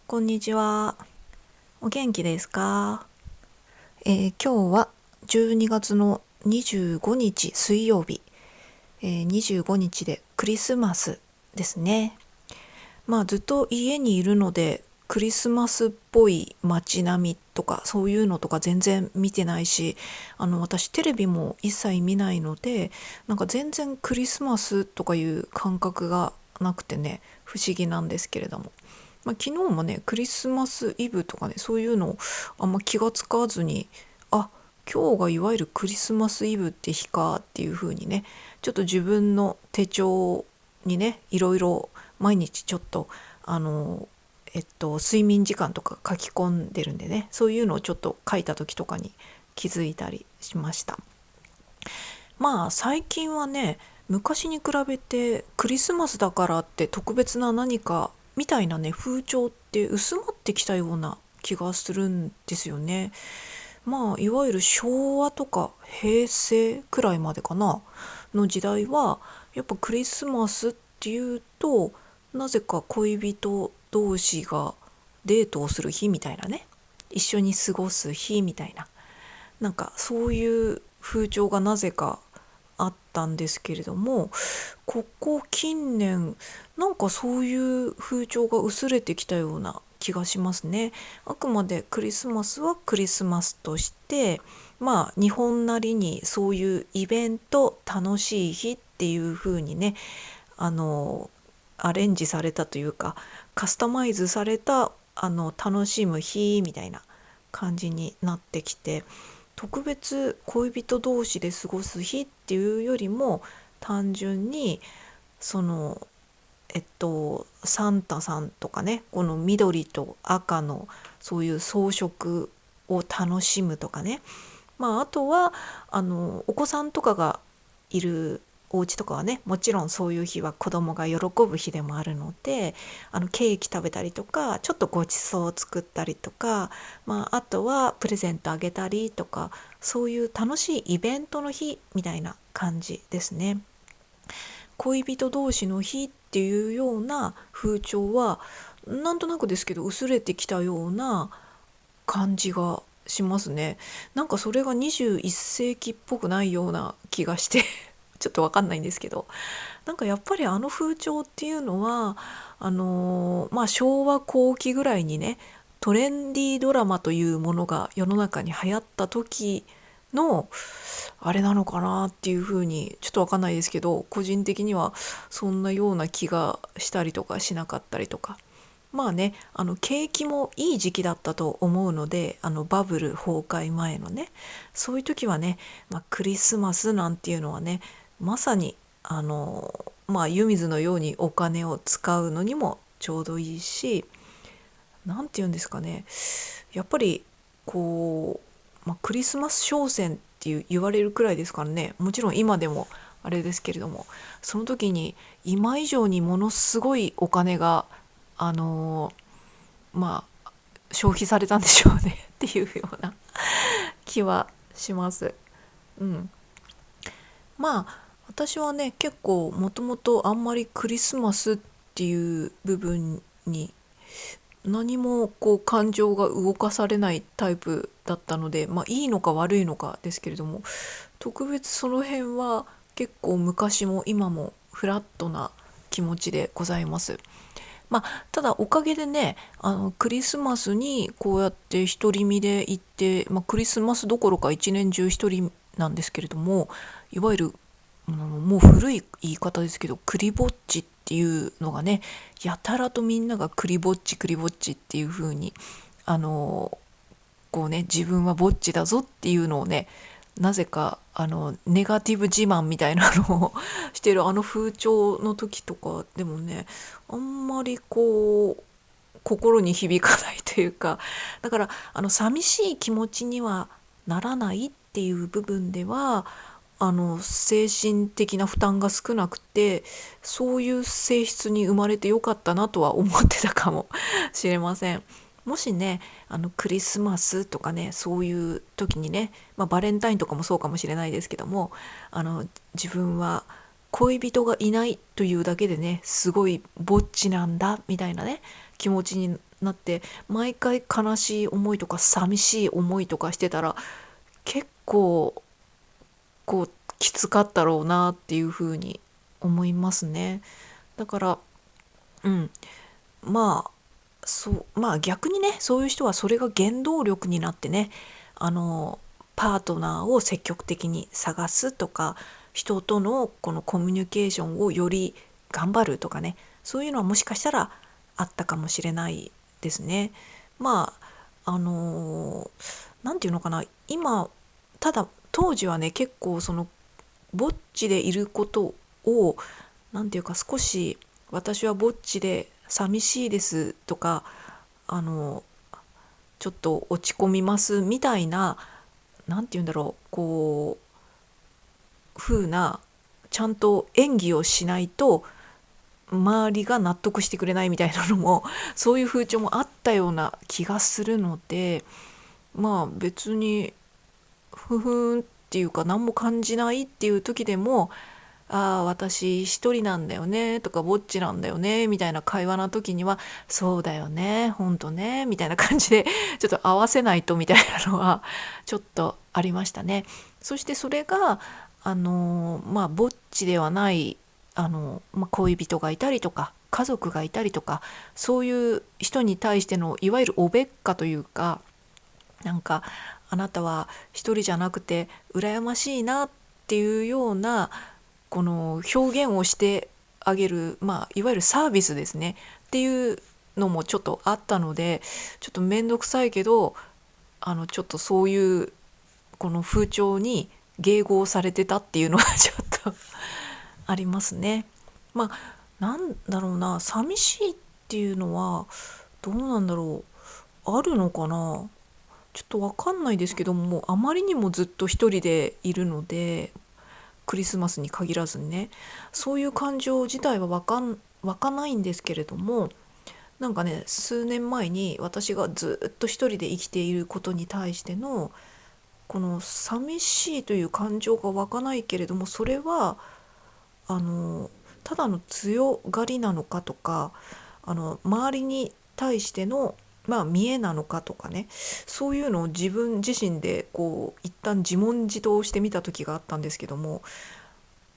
こんにちは。お元気ですか？今日は12月の25日水曜日、25日でクリスマスですね。ずっと家にいるのでクリスマスっぽい街並みとかそういうのとか全然見てないし、私テレビも一切見ないので、全然クリスマスとかいう感覚がなくてね、不思議なんですけれども。昨日もねクリスマスイブとかね、そういうのあんま気がつかずに、今日がいわゆるクリスマスイブって日かっていう風にね、ちょっと自分の手帳にねいろいろ毎日ちょっと睡眠時間とか書き込んでるんでね、そういうのをちょっと書いた時とかに気づいたりしました。最近はね、昔に比べてクリスマスだからって特別な何かみたいなね風潮って薄まってきたような気がするんですよね。いわゆる昭和とか平成くらいまでかなの時代は、やっぱクリスマスっていうとなぜか恋人同士がデートをする日みたいなね、一緒に過ごす日みたいな、そういう風潮がなぜかあったんですけれども、ここ近年そういう風潮が薄れてきたような気がしますね。あくまでクリスマスはクリスマスとして、日本なりにそういうイベント楽しい日っていう風にね、アレンジされたというかカスタマイズされた楽しむ日みたいな感じになってきて、特別恋人同士で過ごす日っていうよりも単純にそのサンタさんとかね、この緑と赤のそういう装飾を楽しむとかね、あとはお子さんとかがいるお家とかはね、もちろんそういう日は子供が喜ぶ日でもあるので、ケーキ食べたりとかちょっとごちそうを作ったりとか、あとはプレゼントあげたりとか、そういう楽しいイベントの日みたいな感じですね。恋人同士の日っていうような風潮はなんとなくですけど薄れてきたような感じがしますね。それが21世紀っぽくないような気がしてちょっとわかんないんですけど、やっぱりあの風潮っていうのは昭和後期ぐらいにね、トレンディードラマというものが世の中に流行った時のあれなのかなっていうふうに、ちょっとわかんないですけど、個人的にはそんなような気がしたりとかしなかったりとか。景気もいい時期だったと思うので、バブル崩壊前のね、そういう時はね、クリスマスなんていうのはね、まさに湯水のようにお金を使うのにもちょうどいいし、なんて言うんですかね、やっぱりクリスマス商戦って言われるくらいですからね、もちろん今でもあれですけれども、その時に今以上にものすごいお金があの消費されたんでしょうねっていうような気はします。うん。私はね結構もともとあんまりクリスマスっていう部分に何も感情が動かされないタイプだったので、いいのか悪いのかですけれども、特別その辺は結構昔も今もフラットな気持ちでございます。ただおかげでね、クリスマスにこうやって独り身で行って、クリスマスどころか一年中一人なんですけれども、いわゆるもう古い言い方ですけどクリぼっちっていうのがね、やたらとみんながクリぼっちクリぼっちっていう風に自分はぼっちだぞっていうのをね、なぜかネガティブ自慢みたいなのをしてる風潮の時とかでもね、あんまり心に響かないというか、だから寂しい気持ちにはならないっていう部分では精神的な負担が少なくて、そういう性質に生まれてよかったなとは思ってたかもしれません。もしねクリスマスとかね、そういう時にね、バレンタインとかもそうかもしれないですけども、自分は恋人がいないというだけでねすごいぼっちなんだみたいなね、気持ちになって毎回悲しい思いとか寂しい思いとかしてたら結構こうきつかったろうなっていうふうに思いますね。だからうん、まあまあ逆にね、そういう人はそれが原動力になってね、あのパートナーを積極的に探すとか、人とのこのコミュニケーションをより頑張るとかね、そういうのはもしかしたらあったかもしれないですね。まあなんていうのかな、今ただ当時はね、結構そのぼっちでいることをなんていうか、少し私はぼっちで寂しいですとか、あのちょっと落ち込みますみたいな、なんて言うんだろう、こう風なちゃんと演技をしないと周りが納得してくれないみたいなのもそういう風潮もあったような気がするので、まあ別にふふんっていうか何も感じないっていう時でも、ああ私一人なんだよねとかぼっちなんだよねみたいな会話の時には、そうだよねほんとねみたいな感じでちょっと合わせないとみたいなのはちょっとありましたね。そしてそれがまあぼっちではない恋人がいたりとか家族がいたりとか、そういう人に対してのいわゆるおべっかというか、なんかあなたは一人じゃなくて羨ましいなっていうようなこの表現をしてあげる、まあいわゆるサービスですねっていうのもちょっとあったので、ちょっと面倒くさいけどちょっとそういうこの風潮に迎合されてたっていうのがちょっとありますね。まあなんだろうな、寂しいっていうのはどうなんだろう、あるのかな、ちょっとわかんないですけども、あまりにもずっと一人でいるので、クリスマスに限らずにね、そういう感情自体は湧かないんですけれども、なんかね、数年前に私がずっと一人で生きていることに対してのこの寂しいという感情が湧かないけれども、それはあのただの強がりなのかとか、周りに対しての見栄なのかとかね、そういうのを自分自身でこう一旦自問自答してみた時があったんですけども、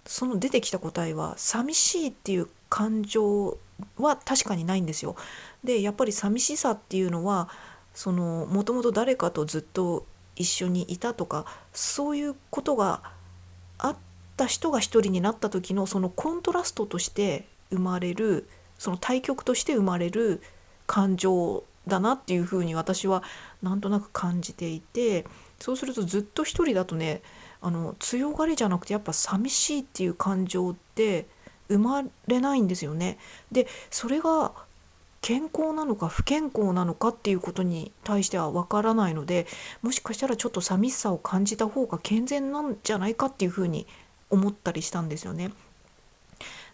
その出てきた答えは寂しいっていう感情は確かにないんですよ。でやっぱり寂しさっていうのはもともと誰かとずっと一緒にいたとか、そういうことがあった人が一人になった時のそのコントラストとして生まれる、その対極として生まれる感情だなっていうふうに私はなんとなく感じていて、そうするとずっと一人だとね、強がりじゃなくてやっぱ寂しいっていう感情って生まれないんですよね。でそれが健康なのか不健康なのかっていうことに対してはわからないので、もしかしたらちょっと寂しさを感じた方が健全なんじゃないかっていうふうに思ったりしたんですよね。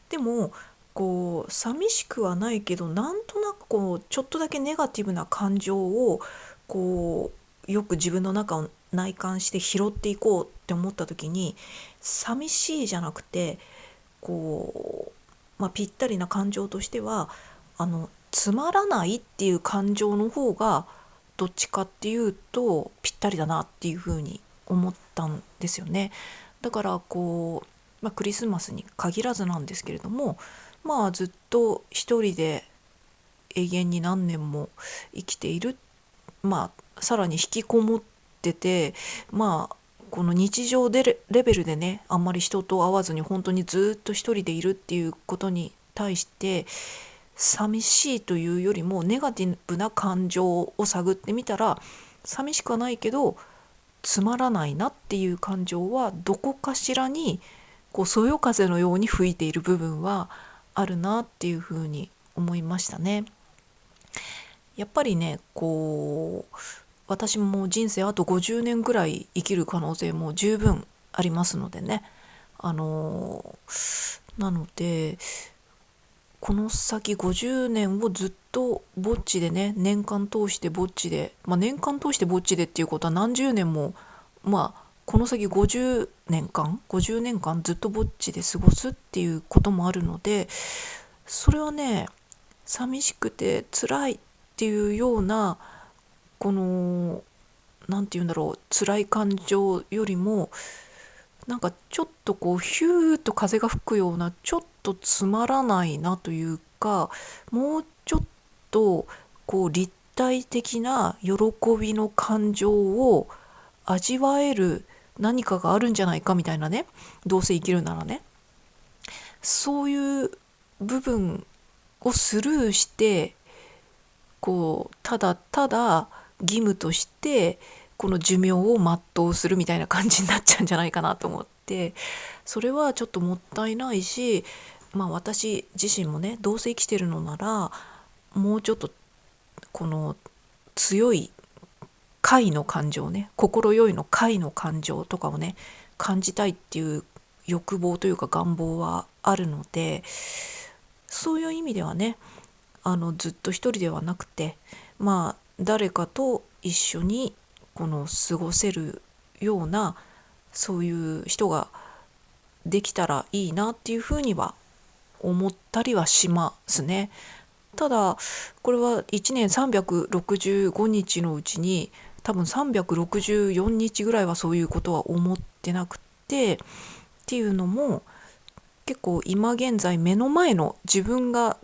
でもこう寂しくはないけど、なんとなくこうちょっとだけネガティブな感情をこよく自分の中を内観して拾っていこうって思った時に、寂しいじゃなくてぴったりな感情としてはつまらないっていう感情の方がどっちかっていうとぴったりだなっていうふうに思ったんですよね。だからクリスマスに限らずなんですけれども、ずっと一人で永遠に何年も生きている、さらに引きこもってて、この日常でレベルでね、あんまり人と会わずに本当にずっと一人でいるっていうことに対して寂しいというよりもネガティブな感情を探ってみたら、寂しくはないけどつまらないなっていう感情はどこかしらにそよ風のように吹いている部分はあるなっていうふうに思いましたね。やっぱりね私も人生あと50年ぐらい生きる可能性も十分ありますのでね、なのでこの先50年をずっとぼっちでね、年間通してぼっちで、年間通してぼっちでっていうことは何十年もこの先50年間ずっとぼっちで過ごすっていうこともあるので、それはね寂しくて辛いっていうような、このなんて言うんだろう、辛い感情よりも、なんかちょっとこうヒューッと風が吹くような、ちょっとつまらないなというか、もうちょっとこう立体的な喜びの感情を味わえる何かがあるんじゃないかみたいなね、どうせ生きるならね、そういう部分をスルーして、こうただただ義務としてこの寿命を全うするみたいな感じになっちゃうんじゃないかなと思って、それはちょっともったいないし、私自身もね、どうせ生きてるのなら、もうちょっとこの強い快の感情ね、心よいの快の感情とかをね、感じたいっていう欲望というか願望はあるので、そういう意味ではね、ずっと一人ではなくて、誰かと一緒にこの過ごせるような、そういう人ができたらいいなっていうふうには思ったりはしますね。ただこれは1年365日のうちに多分364日ぐらいはそういうことは思ってなくて、っていうのも、結構今現在目の前の自分が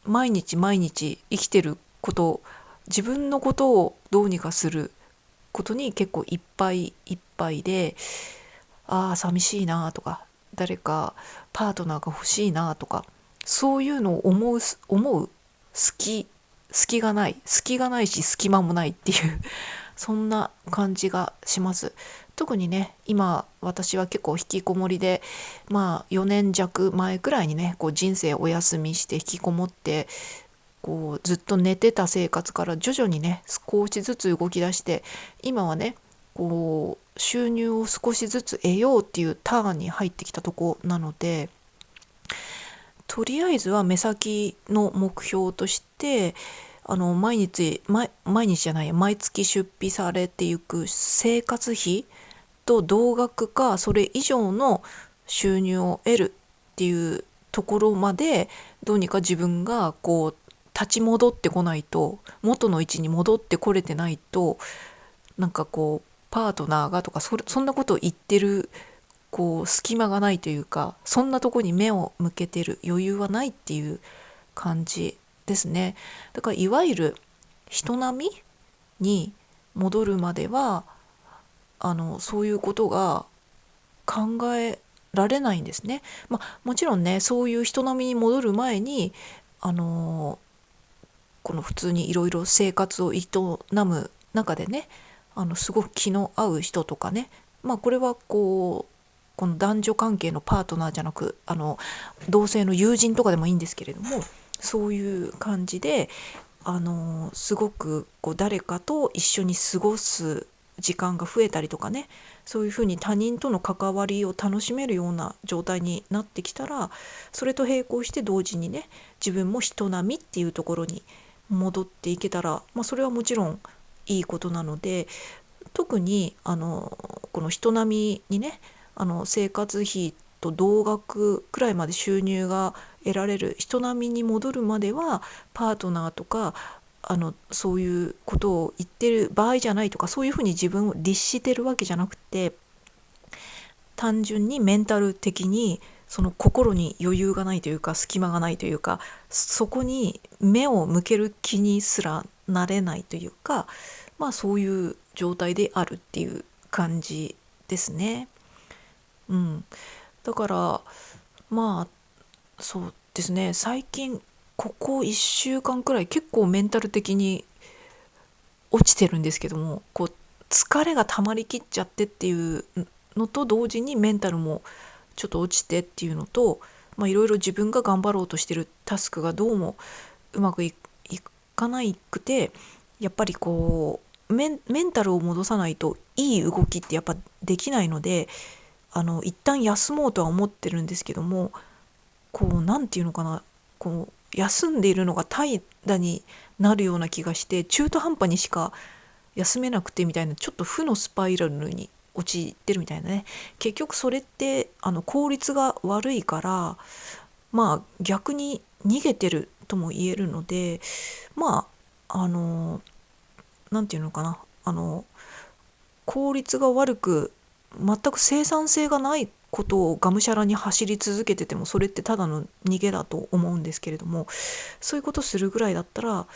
毎日毎日生きてること、自分のことをどうにかすることに結構いっぱいいっぱいで、寂しいなとか、誰かパートナーが欲しいなとか、そういうのを思う隙がないし隙間もないっていうそんな感じがします。特にね、今私は結構引きこもりで、4年弱前くらいにね、こう人生お休みして引きこもって、こうずっと寝てた生活から徐々にね、少しずつ動き出して、今はね、こう収入を少しずつ得ようっていうターンに入ってきたとこなので、とりあえずは目先の目標として、毎日じゃない、毎月出費されていく生活費と同額かそれ以上の収入を得るっていうところまで、どうにか自分がこう立ち戻ってこないと、元の位置に戻ってこれてないと、なんかこうパートナーがとか、そんなことを言ってるこう隙間がないというか、そんなとこに目を向けてる余裕はないっていう感じですね。だからいわゆる人並みに戻るまでは、そういうことが考えられないんですね。もちろんね、そういう人並みに戻る前に、この普通にいろいろ生活を営む中でね、すごく気の合う人とかね、これはこの男女関係のパートナーじゃなく、同性の友人とかでもいいんですけれども、そういう感じで、すごくこう誰かと一緒に過ごす時間が増えたりとかね、そういうふうに他人との関わりを楽しめるような状態になってきたら、それと並行して同時にね、自分も人並みっていうところに戻っていけたら、それはもちろんいいことなので、特にこの人並みにね、生活費と同額くらいまで収入が得られる人並みに戻るまでは、パートナーとかそういうことを言ってる場合じゃないとか、そういうふうに自分を律してるわけじゃなくて、単純にメンタル的にその心に余裕がないというか、隙間がないというか、そこに目を向ける気にすらなれないというか、そういう状態であるっていう感じですね。だからそうですね、最近ここ1週間くらい結構メンタル的に落ちてるんですけども、こう疲れが溜まりきっちゃってっていうのと同時に、メンタルもちょっと落ちてっていうのと、いろいろ自分が頑張ろうとしてるタスクがどうもうまくいかないくて、やっぱりこうメンタルを戻さないといい動きってやっぱできないので、一旦休もうとは思ってるんですけども、こうなんていうのかな、こう休んでいるのが怠惰になるような気がして、中途半端にしか休めなくてみたいな、ちょっと負のスパイラルに陥ってるみたいなね。結局それって効率が悪いから、逆に逃げてるとも言えるので、まあなんていうのかな、効率が悪く全く生産性がないことをがむしゃらに走り続けてても、それってただの逃げだと思うんですけれども、そういうことするぐらいだったら、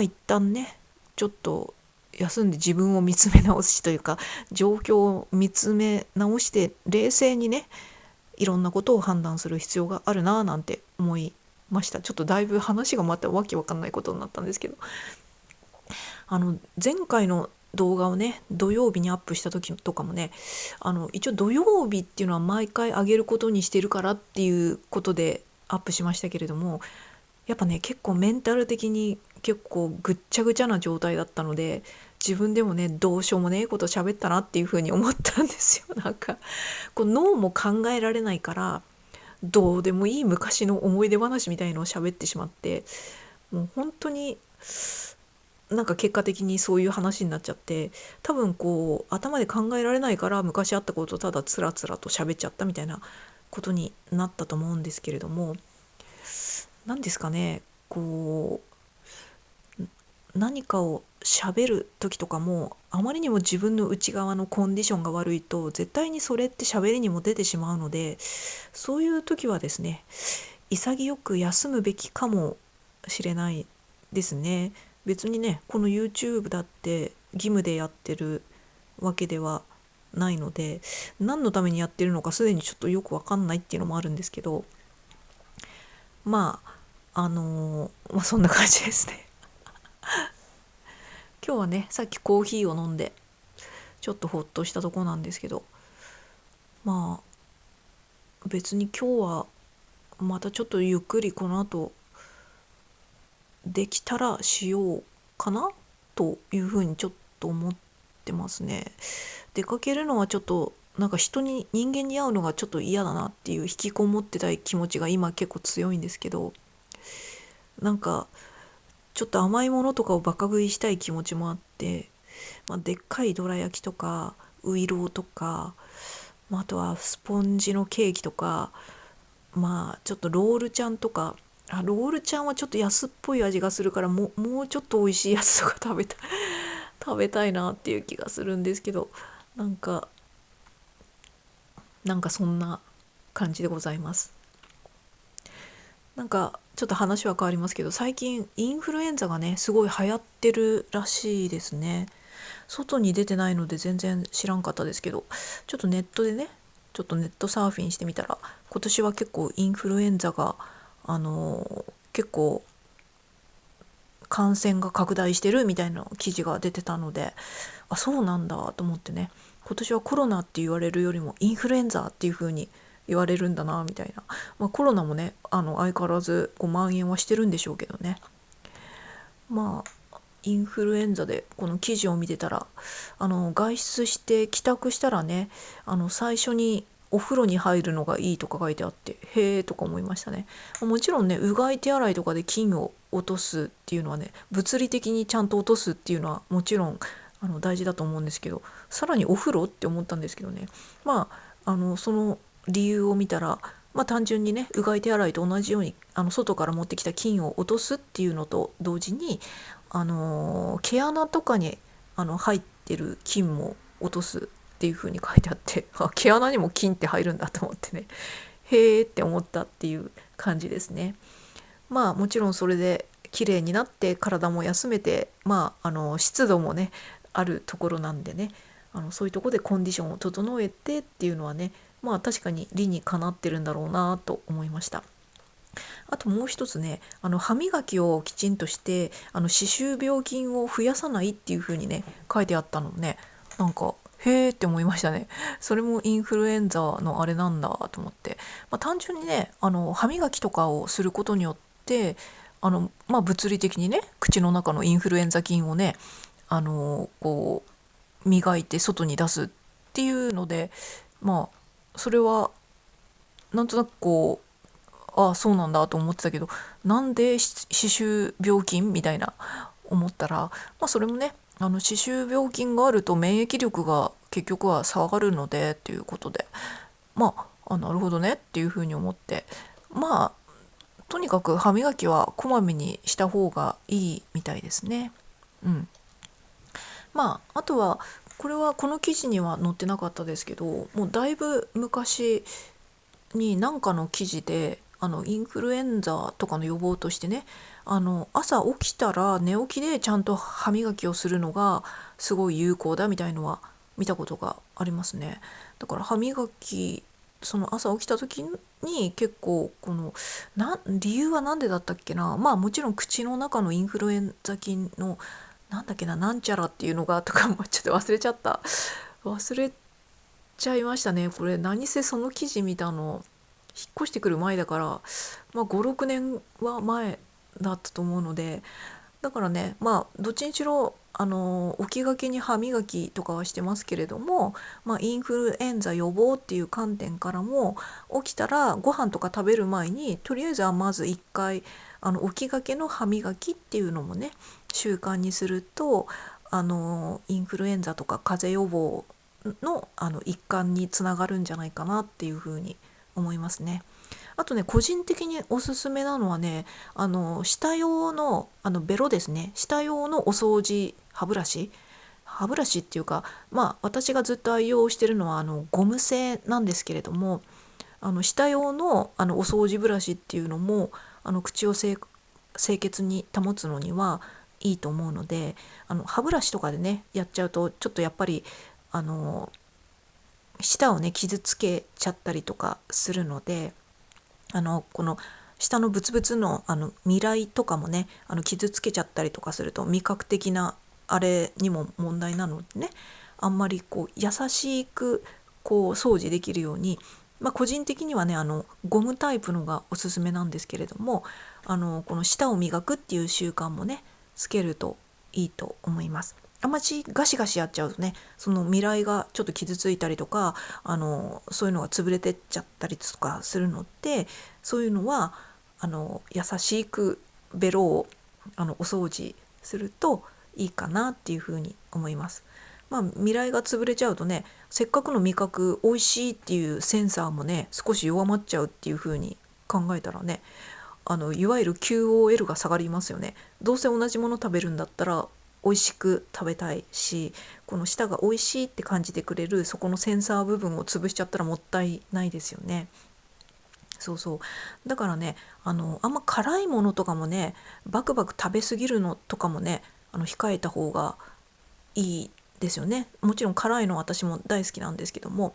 一旦ねちょっと休んで自分を見つめ直しというか、状況を見つめ直して冷静にね、いろんなことを判断する必要があるななんて思いました。ちょっとだいぶ話がまたわけわかんないことになったんですけど、前回の動画をね土曜日にアップした時とかもね、一応土曜日っていうのは毎回上げることにしてるからっていうことでアップしましたけれども、やっぱね結構メンタル的に結構ぐっちゃぐちゃな状態だったので、自分でもねどうしようもねえこと喋ったなっていうふうに思ったんですよ。なんかこう脳も考えられないから、どうでもいい昔の思い出話みたいのを喋ってしまって、もう本当になんか結果的にそういう話になっちゃって、多分こう頭で考えられないから昔あったことをただつらつらと喋っちゃったみたいなことになったと思うんですけれども、何ですかね、こう何かを喋る時とかも、あまりにも自分の内側のコンディションが悪いと絶対にそれって喋りにも出てしまうので、そういう時はですね潔く休むべきかもしれないですね。別にねこの YouTube だって義務でやってるわけではないので、何のためにやってるのかすでにちょっとよくわかんないっていうのもあるんですけど、そんな感じですね。今日はねさっきコーヒーを飲んでちょっとほっとしたとこなんですけど、別に今日はまたちょっとゆっくりこの後できたらしようかなというふうにちょっと思ってますね。出かけるのはちょっとなんか人間に会うのがちょっと嫌だなっていう引きこもってたい気持ちが今結構強いんですけど、なんかちょっと甘いものとかをバカ食いしたい気持ちもあって、でっかいどら焼きとかういろうとか、あとはスポンジのケーキとか、ちょっとロールちゃんとか、ロールちゃんはちょっと安っぽい味がするから、もうちょっと美味しいやつとか食べたいなっていう気がするんですけど、なんかそんな感じでございます。なんかちょっと話は変わりますけど、最近インフルエンザがねすごい流行ってるらしいですね。外に出てないので全然知らんかったですけど、ちょっとネットでねちょっとネットサーフィンしてみたら、今年は結構インフルエンザが結構感染が拡大してるみたいな記事が出てたので、そうなんだと思ってね、今年はコロナって言われるよりもインフルエンザっていう風に言われるんだなみたいな、コロナもね相変わらず蔓延はしてるんでしょうけどね。インフルエンザでこの記事を見てたら、外出して帰宅したらね最初にお風呂に入るのがいいとか書いてあって、へーとか思いましたね。もちろんねうがい手洗いとかで菌を落とすっていうのはね、物理的にちゃんと落とすっていうのはもちろん大事だと思うんですけど、さらにお風呂って思ったんですけどね、その理由を見たら、単純にねうがい手洗いと同じように外から持ってきた菌を落とすっていうのと同時に、毛穴とかに入ってる菌も落とすっていう風に書いてあって、毛穴にも菌って入るんだと思ってね、へーって思ったっていう感じですね。もちろんそれで綺麗になって体も休めて、湿度もねあるところなんでね、そういうところでコンディションを整えてっていうのはね、確かに理にかなってるんだろうなと思いました。あともう一つね、歯磨きをきちんとして歯周病菌を増やさないっていう風にね書いてあったのね、なんかへーって思いましたね。それもインフルエンザのあれなんだと思って、単純にね歯磨きとかをすることによって物理的にね口の中のインフルエンザ菌をねこう磨いて外に出すっていうので、それはなんとなくそうなんだと思ってたけど、なんで歯周病菌みたいな思ったら、それもね歯周病菌があると免疫力が結局は下がるのでっていうことで、なるほどねっていうふうに思って、とにかく歯磨きはこまめにした方がいいみたいですね。うん。あとはこれはこの記事には載ってなかったですけど、もうだいぶ昔に何かの記事でインフルエンザとかの予防としてね、朝起きたら寝起きでちゃんと歯磨きをするのがすごい有効だみたいのは見たことがありますね。だから歯磨き、その朝起きた時に結構理由は何でだったっけな。もちろん口の中のインフルエンザ菌のなんだっけな、なんちゃらっていうのがとかもちょっと忘れちゃいましたね。これ何せその記事見たの引っ越してくる前だから、5、6年は前だったと思うので、だからね、どっちにしろ起きがけに歯磨きとかはしてますけれども、インフルエンザ予防っていう観点からも、起きたらご飯とか食べる前にとりあえずはまず1回起きがけの歯磨きっていうのもね習慣にすると、インフルエンザとか風邪予防の一環につながるんじゃないかなっていうふうに思いますね。あとね、個人的におすすめなのはね、舌用のベロですね、舌用のお掃除歯ブラシっていうか、私がずっと愛用してるのはゴム製なんですけれども、舌用のお掃除ブラシっていうのも口を清潔に保つのにはいいと思うので、歯ブラシとかでねやっちゃうとちょっとやっぱり舌をね傷つけちゃったりとかするので、この下のブツブツの味来とかもね傷つけちゃったりとかすると味覚的なあれにも問題なのでね、あんまり優しく掃除できるように、個人的にはねゴムタイプのがおすすめなんですけれども、この舌を磨くっていう習慣もねつけるといいと思います。あんまりガシガシやっちゃうとね、その味来がちょっと傷ついたりとかそういうのが潰れてっちゃったりとかするので、そういうのは優しくベロをお掃除するといいかなっていうふうに思います。味来が潰れちゃうとね、せっかくの味覚美味しいっていうセンサーもね少し弱まっちゃうっていうふうに考えたらね、いわゆる QOL が下がりますよね。どうせ同じもの食べるんだったら美味しく食べたいし、この舌が美味しいって感じてくれるそこのセンサー部分を潰しちゃったらもったいないですよね。そうそう。だからね、あんま辛いものとかもね、バクバク食べ過ぎるのとかもね、控えた方がいいですよね。もちろん辛いの私も大好きなんですけども、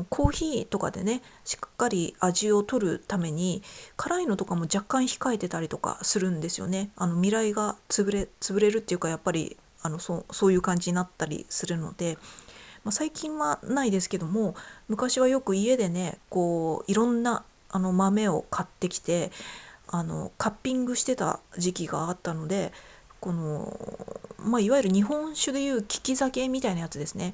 コーヒーとかでねしっかり味を取るために辛いのとかも若干控えてたりとかするんですよね。味来が潰れるっていうか、やっぱりそういう感じになったりするので、最近はないですけども、昔はよく家でねいろんな豆を買ってきてカッピングしてた時期があったので、いわゆる日本酒でいう利き酒みたいなやつですね。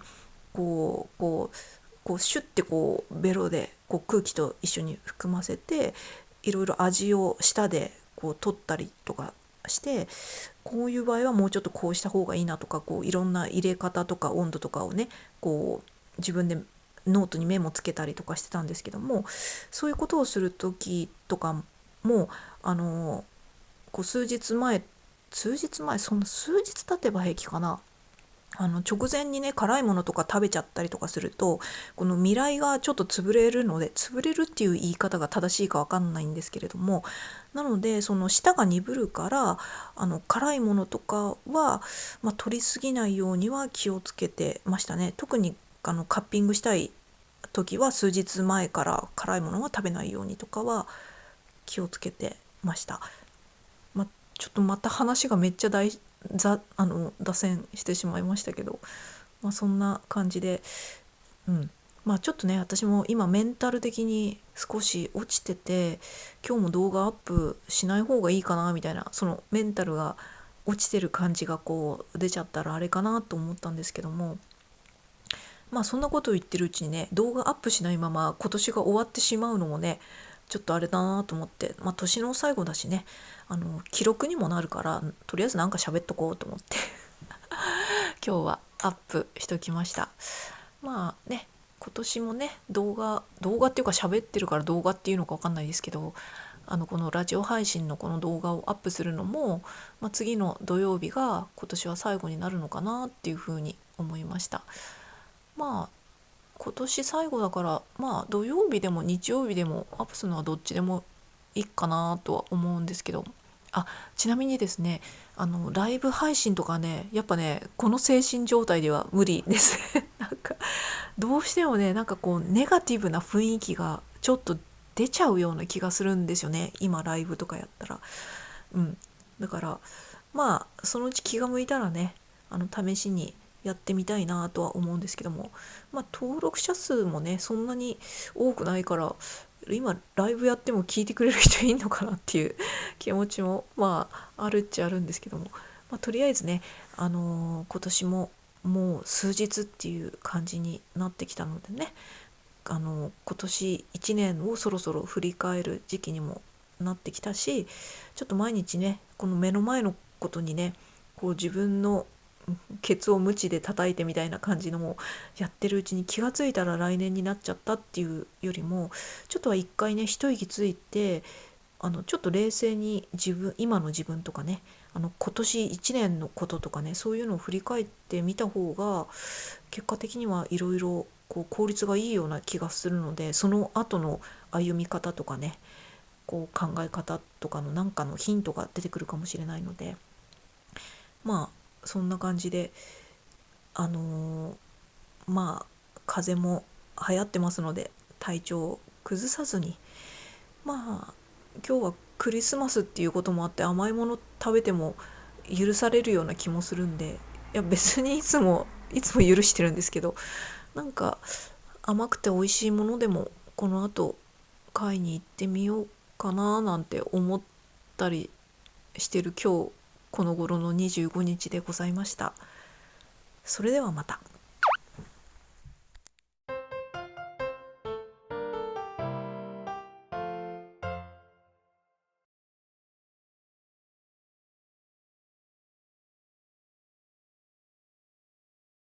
シュッてベロで空気と一緒に含ませていろいろ味を舌で取ったりとかして、こういう場合はもうちょっとこうした方がいいなとか、いろんな入れ方とか温度とかをね自分でノートにメモつけたりとかしてたんですけども、そういうことをする時とかも数日前そんな数日経てば平気かな、直前にね辛いものとか食べちゃったりとかすると、この味来がちょっと潰れるので、潰れるっていう言い方が正しいか分かんないんですけれども、なのでその舌が鈍るから辛いものとかは、取りすぎないようには気をつけてましたね。特にカッピングしたい時は数日前から辛いものは食べないようにとかは気をつけてました。ちょっとまた話がめっちゃ脱線してしまいましたけど、そんな感じで、ちょっとね私も今メンタル的に少し落ちてて、今日も動画アップしない方がいいかなみたいな、そのメンタルが落ちてる感じが出ちゃったらあれかなと思ったんですけども、そんなことを言ってるうちにね動画アップしないまま今年が終わってしまうのもねちょっとあれだなと思って、年の最後だしね記録にもなるからとりあえずなんか喋っとこうと思って今日はアップしときました。今年もね動画っていうか喋ってるから動画っていうのか分かんないですけど、このラジオ配信のこの動画をアップするのも、次の土曜日が今年は最後になるのかなっていうふうに思いました。今年最後だから、土曜日でも日曜日でもアップするのはどっちでもいいかなとは思うんですけど、ちなみにですね、ライブ配信とかね、やっぱね、この精神状態では無理ですなんかどうしてもね、ネガティブな雰囲気がちょっと出ちゃうような気がするんですよね、今ライブとかやったら。だからそのうち気が向いたらね、試しにやってみたいなとは思うんですけども、登録者数もねそんなに多くないから、今ライブやっても聞いてくれる人いんのかなっていう気持ちもあるっちゃあるんですけども、とりあえずね、今年ももう数日っていう感じになってきたのでね、今年1年をそろそろ振り返る時期にもなってきたし、ちょっと毎日ねこの目の前のことにね、こう自分のケツを鞭で叩いてみたいな感じのもやってるうちに、気がついたら来年になっちゃったっていうよりも、ちょっとは一回ね一息ついて、ちょっと冷静に今の自分とかね、今年1年のこととかね、そういうのを振り返ってみた方が結果的にはいろいろ効率がいいような気がするので、その後の歩み方とかね、考え方とかのなんかのヒントが出てくるかもしれないので、そんな感じで風邪も流行ってますので、体調を崩さずに、今日はクリスマスっていうこともあって甘いもの食べても許されるような気もするんで、いや別にいつも許してるんですけど、甘くて美味しいものでもこの後買いに行ってみようかななんて思ったりしてる今日この頃の25日でございました。それではまた。